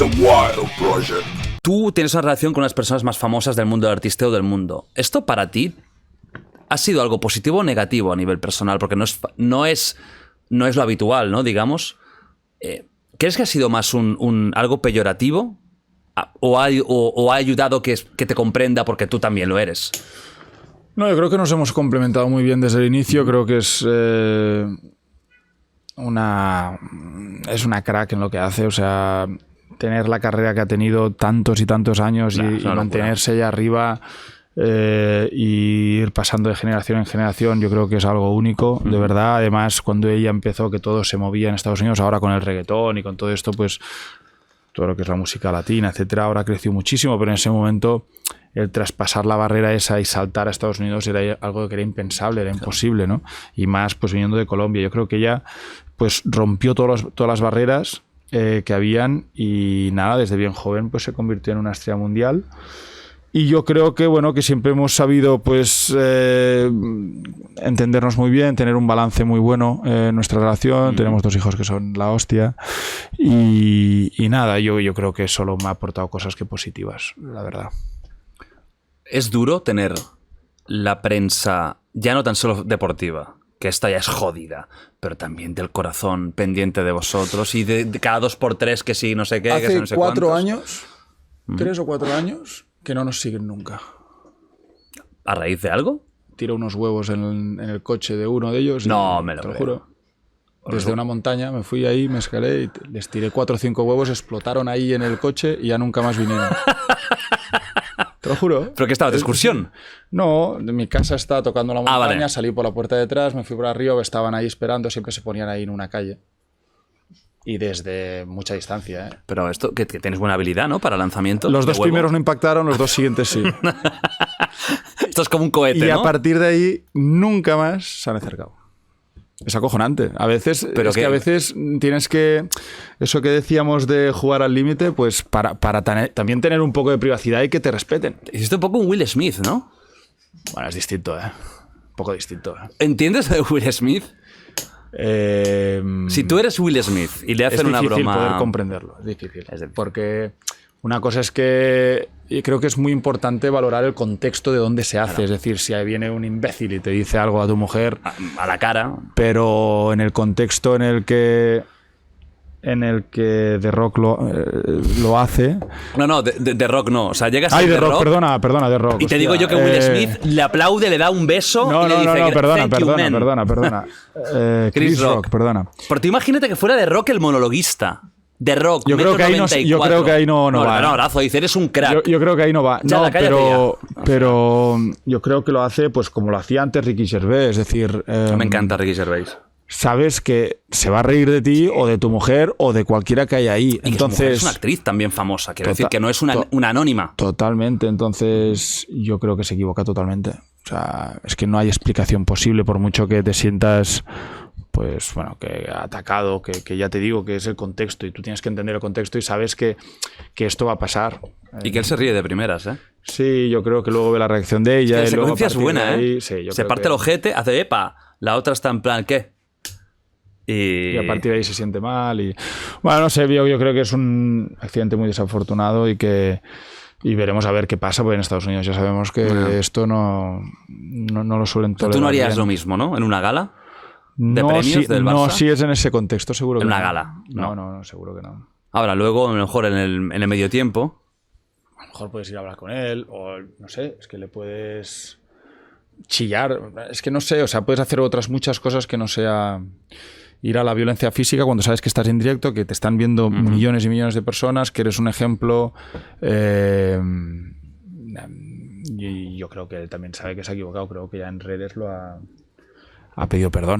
The Wild Project. Tú tienes una relación con las personas más famosas del mundo del artisteo del mundo. ¿Esto para ti ha sido algo positivo o negativo a nivel personal? Porque no es lo habitual, ¿no? Digamos. ¿Crees que ha sido más algo peyorativo? ¿O ha ayudado que te comprenda porque tú también lo eres? No, yo creo que nos hemos complementado muy bien desde el inicio. Creo que es una crack en lo que hace. O sea, tener la carrera que ha tenido tantos y tantos años y mantenerse allá arriba y ir pasando de generación en generación, yo creo que es algo único, de verdad. Además, cuando ella empezó, que todo se movía en Estados Unidos, ahora con el reggaetón y con todo esto, pues todo lo que es la música latina, etcétera, ahora ha crecido muchísimo, pero en ese momento el traspasar la barrera esa y saltar a Estados Unidos era algo que era impensable, era imposible, ¿no? Y más pues viniendo de Colombia. Yo creo que ella pues rompió todas las barreras que habían y nada, desde bien joven pues se convirtió en una estrella mundial. Y yo creo que bueno, que siempre hemos sabido pues entendernos muy bien, tener un balance muy bueno en nuestra relación. Tenemos 2 hijos que son la hostia y nada, yo creo que solo me ha aportado cosas que positivas, la verdad. Es duro tener la prensa, ya no tan solo deportiva, que esta ya es jodida, pero también del corazón pendiente de vosotros y de cada 2x3 que sí, no sé qué. Hace que no sé 4 años, 3 o 4 años, que no nos siguen nunca. ¿A raíz de algo? Tiro unos huevos en el coche de uno de ellos. No, me lo te lo creo. juro. Desde una montaña me fui ahí, me escalé y les tiré 4 o 5 huevos, explotaron ahí en el coche y ya nunca más vinieron. Te lo juro. ¿Pero qué estabas de excursión? No, mi casa está tocando la montaña, vale. Salí por la puerta de atrás, me fui por arriba, estaban ahí esperando, siempre se ponían ahí en una calle. Y desde mucha distancia, ¿eh? Pero esto, que tienes buena habilidad, ¿no? Para lanzamiento. Los de 2 huevo. primeros no impactaron, los 2 siguientes sí. Esto es como un cohete, Y ¿no? a partir de ahí nunca más se han acercado. Es acojonante. A veces, Pero que a veces tienes que... Eso que decíamos de jugar al límite, pues para también tener un poco de privacidad y que te respeten. Hiciste un poco un Will Smith, ¿no? Bueno, es distinto, ¿eh? Un poco distinto, ¿eh? ¿Entiendes de Will Smith? Si tú eres Will Smith y le hacen una broma... Es difícil poder comprenderlo, es difícil. Es difícil. Porque una cosa es que y creo que es muy importante valorar el contexto de dónde se hace. Claro. Es decir, si ahí viene un imbécil y te dice algo a tu mujer... A la cara. Pero en el contexto en el que The Rock lo hace... No, The Rock no. O sea, llegas a The Rock, perdona, The Rock. Y te digo yo que Will Smith le aplaude, le da un beso y le dice... perdona. Chris Rock, perdona. Pero tú imagínate que fuera The Rock el monologuista. The Rock, yo creo que ahí no va. Un abrazo, dice, eres un crack. Yo creo que ahí no va. Ya, no, pero yo creo que lo hace pues como lo hacía antes Ricky Gervais. Es decir... me encanta Ricky Gervais. Sabes que se va a reír de ti o de tu mujer o de cualquiera que haya ahí. Y entonces es una actriz también famosa, quiero decir que no es una anónima. Totalmente, entonces yo creo que se equivoca totalmente. O sea, es que no hay explicación posible por mucho que te sientas... pues bueno, que atacado, que ya te digo que es el contexto y tú tienes que entender el contexto y sabes que esto va a pasar. Y que él se ríe de primeras, ¿eh? Sí, yo creo que luego ve la reacción de ella. La y luego secuencia es buena, ahí, ¿eh? Sí, se parte el ojete, hace epa, la otra está en plan, ¿qué? Y a partir de ahí se siente mal y... Bueno, no sé, yo creo que es un accidente muy desafortunado y veremos a ver qué pasa, porque en Estados Unidos ya sabemos que esto no lo suelen tolerar. Tú no harías bien. Lo mismo, ¿no? ¿En una gala? ¿De premios del Barça? No, si es en ese contexto, seguro que en no. En una gala. No, seguro que no. Ahora, luego, a lo mejor en el medio tiempo... A lo mejor puedes ir a hablar con él o, no sé, es que le puedes chillar. Es que no sé, o sea, puedes hacer otras muchas cosas que no sea... ir a la violencia física cuando sabes que estás en directo, que te están viendo millones y millones de personas, que eres un ejemplo. Y yo creo que él también sabe que se ha equivocado. Creo que ya en redes ha pedido perdón.